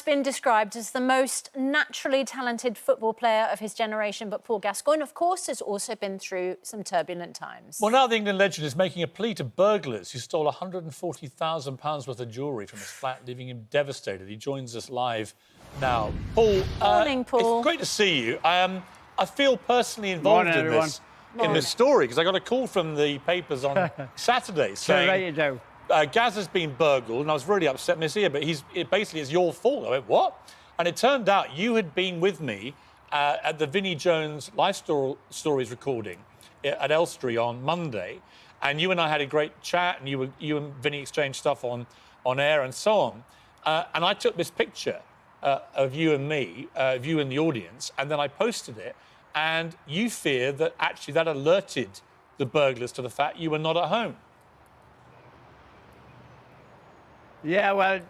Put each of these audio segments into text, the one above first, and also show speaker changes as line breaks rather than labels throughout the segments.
been described as the most naturally talented football player of his generation, but Paul Gascoigne, of course, has also been through some turbulent times.
Well, now the England legend is making a plea to burglars who stole £140,000 worth of jewellery from his flat, leaving him devastated. He joins us live now. Paul,
Morning, Paul.
It's great to see you. I feel personally involved in this story because I got a call from the papers on Saturday saying... Gaz has been burgled, and I was really upset, Miss Ear, but basically it's your fault. I went, what? And it turned out you had been with me at the Vinnie Jones Life Stories recording at Elstree on Monday, and you and I had a great chat, and you and Vinnie exchanged stuff on air and so on. And I took this picture of you and me, of you and the audience, and then I posted it, and you fear that actually that alerted the burglars to the fact you were not at home.
Yeah, well,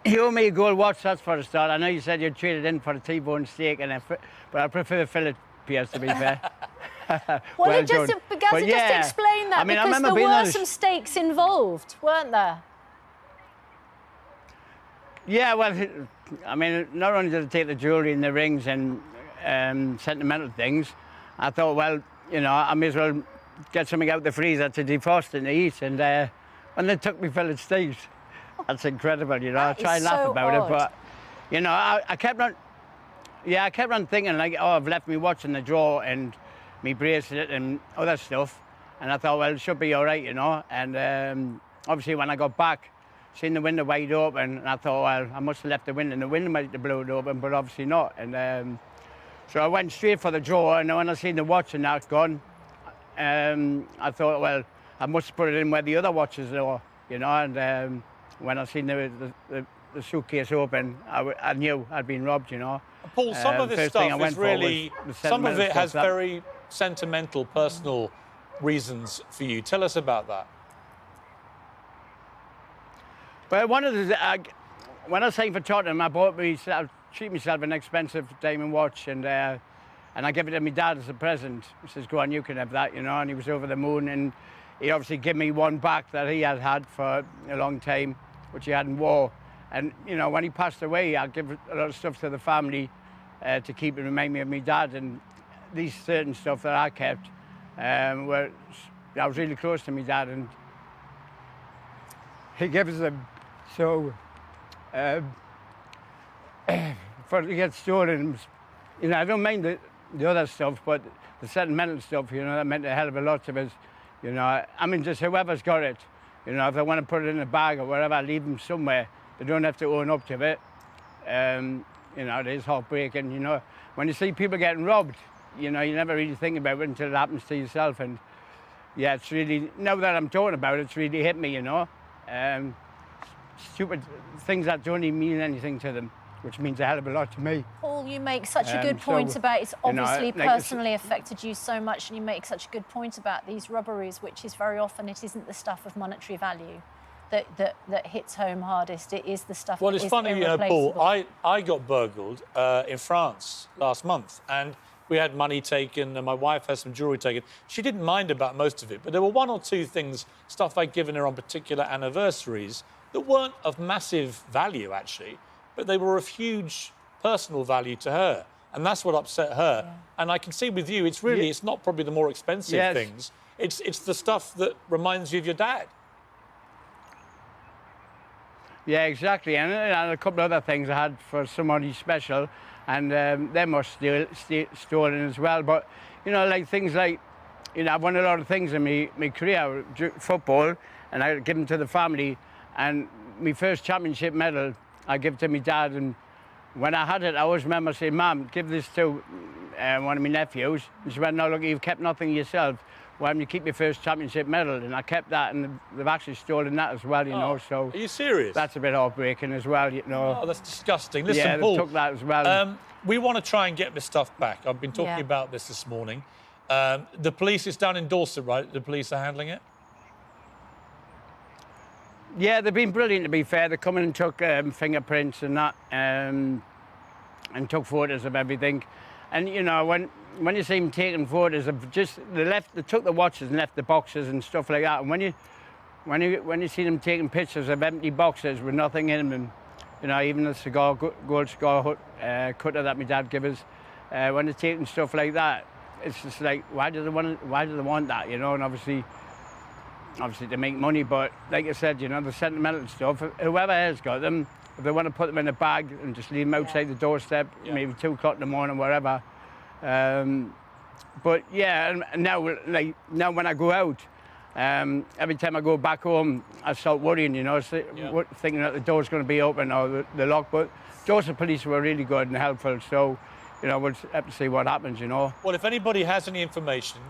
you owe me a gold watch, that's for a start. I know you said you'd traded in for a T-bone steak, but I prefer fillet, Piers, to be fair.
Well, just explain that,
I mean,
because there were some stakes involved, weren't there?
Yeah, well, I mean, not only did I take the jewellery and the rings and sentimental things, I thought, well, you know, I may as well get something out the freezer to defrost and to eat. And when they took me fillet steaks, that's incredible, you know. I try and laugh about it, but, you know, I kept on... Yeah, I kept on thinking, like, oh, I've left me watch in the drawer and me bracelet and other stuff. And I thought, well, it should be all right, you know. And obviously, when I got back, seen the window wide open, and I thought, well, I must have left the window, and the window might have blown open, but obviously not. And so I went straight for the drawer, and when I seen the watch and that gone, I thought, well, I must put it in where the other watches are, you know. And when I seen the suitcase open, I knew I'd been robbed, you know.
Paul, some of this stuff is really... Some of it has very sentimental, personal reasons for you. Tell us about that.
Well, one of the... when I signed for Tottenham, I treated myself an expensive diamond watch, and I gave it to my dad as a present. He says, go on, you can have that, you know, and he was over the moon, and he obviously gave me one back that he had for a long time, which he hadn't wore. And, you know, when he passed away, I gave a lot of stuff to the family to keep and remind me of my dad. And these certain stuff that I kept I was really close to my dad, and he gave us them. So, for it to get stolen, you know, I don't mind the other stuff, but the sentimental stuff, you know, that meant a hell of a lot to us. You know, I mean, just whoever's got it, you know, if they want to put it in a bag or wherever, leave them somewhere. They don't have to own up to it. You know, it is heartbreaking, you know. When you see people getting robbed, you know, you never really think about it until it happens to yourself. And, yeah, it's really, now that I'm talking about it, it's really hit me, you know. Stupid things that don't even mean anything to them, which means a hell of a lot to me.
Paul, you make such a good point about it's obviously personally affected you so much, and you make such a good point about these robberies, which is very often it isn't the stuff of monetary value that hits home hardest. It is the stuff.
Well, it's funny, you know, Paul. I got burgled in France last month, and we had money taken, and my wife had some jewellery taken. She didn't mind about most of it, but there were one or two things, stuff I'd given her on particular anniversaries, that weren't of massive value, actually, but they were of huge personal value to her, and that's what upset her. Yeah. And I can see with you, it's really, it's not probably the more expensive things. It's the stuff that reminds you of your dad.
Yeah, exactly, and a couple of other things I had for somebody special, and them were stolen as well. But, you know, like things like, you know, I've won a lot of things in my career, football, and I give them to the family. And my first championship medal, I give to my dad. And when I had it, I always remember saying, Mum, give this to one of my nephews. And she went, no, look, you've kept nothing yourself. Why don't you keep your first championship medal? And I kept that, and they've actually stolen that as well, you know. So
are you serious?
That's a bit heartbreaking as well, you know.
Oh, that's disgusting. Listen,
yeah,
Paul,
they took that as well.
We want to try and get this stuff back. I've been talking about this morning. The police, it's down in Dorset, right? The police are handling it?
Yeah, they've been brilliant, to be fair. They come in and took fingerprints and that, and took photos of everything. And, you know, when you see them taking photos of they took the watches and left the boxes and stuff like that. And when you see them taking pictures of empty boxes with nothing in them, you know, even the gold cigar cutter that my dad gave us, when they're taking stuff like that, it's just like, why do they want that, you know? And obviously they make money, but like I said, you know, the sentimental stuff, whoever has got them, if they want to put them in a bag and just leave them outside the doorstep, maybe 2 o'clock in the morning, whatever. But yeah, now when I go out, every time I go back home, I start worrying, you know, thinking that the door's going to be open or the lock. But Dorset police were really good and helpful, so, you know, we'll have to see what happens, you know.
Well, if anybody has any information,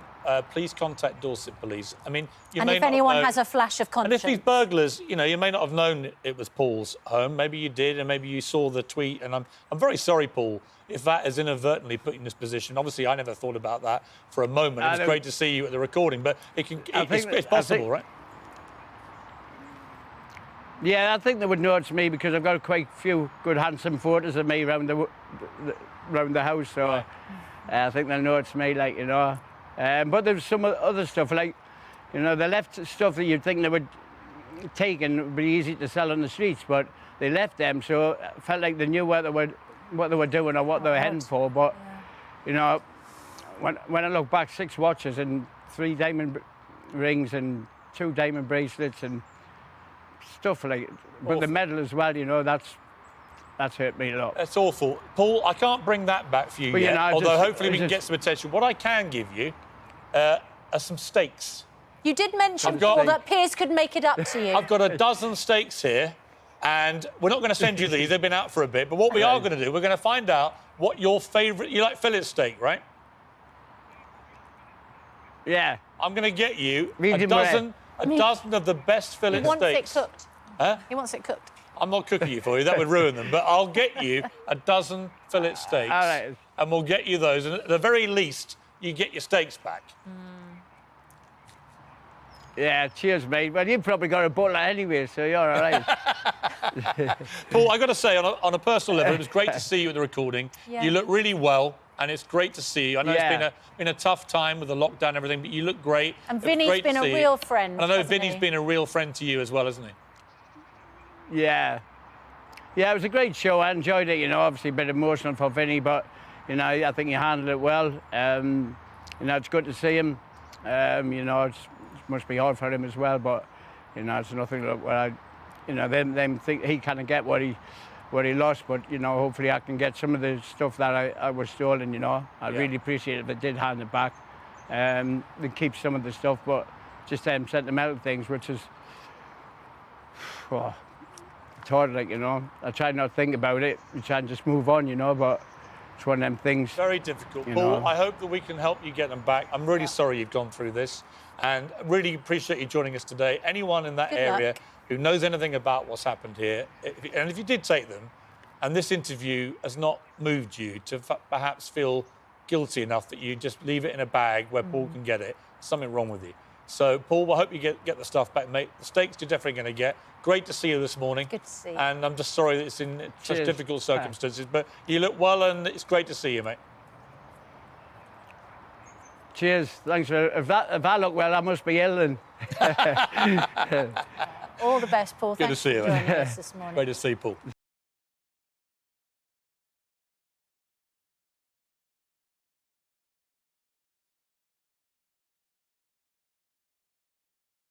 please contact Dorset Police. I mean,
and if anyone has a flash of conscience.
And if these burglars, you know, you may not have known it was Paul's home. Maybe you did, and maybe you saw the tweet. And I'm very sorry, Paul, if that has inadvertently put you in this position. Obviously, I never thought about that for a moment. It was great to see you at the recording, but it's possible, right?
Yeah, I think they would notice me because I've got quite a few good, handsome photos of me around the house, so right. I think they'll notice me, like, you know. But there's some other stuff, like, you know, they left stuff that you'd think they would take and it would be easy to sell on the streets, but they left them, so it felt like they knew what they were doing or what they were heading for. But, you know, when I look back, 6 watches and 3 diamond rings and 2 diamond bracelets and stuff like, but the medal as well, you know, that's hurt me a lot.
That's awful. Paul, I can't bring that back for you yet, you know, although hopefully we can get some attention. What I can give you are some steaks.
You did mention, Paul, that Piers could make it up to you.
I've got a dozen steaks here, and we're not going to send you these. They've been out for a bit. But what we are going to do, we're going to find out what your favourite... You like fillet steak, right?
Yeah.
I'm going to get you a dozen of the best fillet steaks.
He wants it cooked.
Huh?
He wants it cooked.
I'm not cooking it for you. That would ruin them. But I'll get you a dozen fillet steaks.
All right.
And we'll get you those. And at the very least, you get your steaks back.
Yeah, cheers, mate. Well, you've probably got a butler anyway, so you're all right.
Paul, I've got to say, on a personal level, it was great to see you at the recording. Yeah. You look really well, and it's great to see you. I know it's been a tough time with the lockdown and everything, but you look great.
And Vinny's been a real friend.
And I know Vinny's been a real friend to you as well, hasn't he?
Yeah. Yeah, it was a great show. I enjoyed it, you know, obviously a bit emotional for Vinny, but, you know, I think he handled it well. You know, it's good to see him. You know, it must be hard for him as well, but, you know, it's nothing like what them think he can't get what he lost, but, you know, hopefully I can get some of the stuff that I was stolen, you know. I'd really appreciate it if they did hand it back. They keep some of the stuff, but just them sentimental things, which is... Oh, it's hard, like, you know. I try not to think about it. I try and just move on, you know, but it's one of them things.
Very difficult. Paul, I hope that we can help you get them back. I'm really sorry you've gone through this, and really appreciate you joining us today. Anyone in that area who knows anything about what's happened here, and if you did take them, and this interview has not moved you to perhaps feel guilty enough that you just leave it in a bag where Paul can get it, something wrong with you. So, Paul, I hope you get the stuff back, mate. The steaks you're definitely going to get. Great to see you this morning.
Good to see you.
And I'm just sorry that it's in such difficult circumstances, but you look well, and it's great to see you, mate.
Cheers. Thanks. If I look well, I must be ill. And
all the best, Paul.
Good to see you,
mate. This morning.
Great to see you, Paul.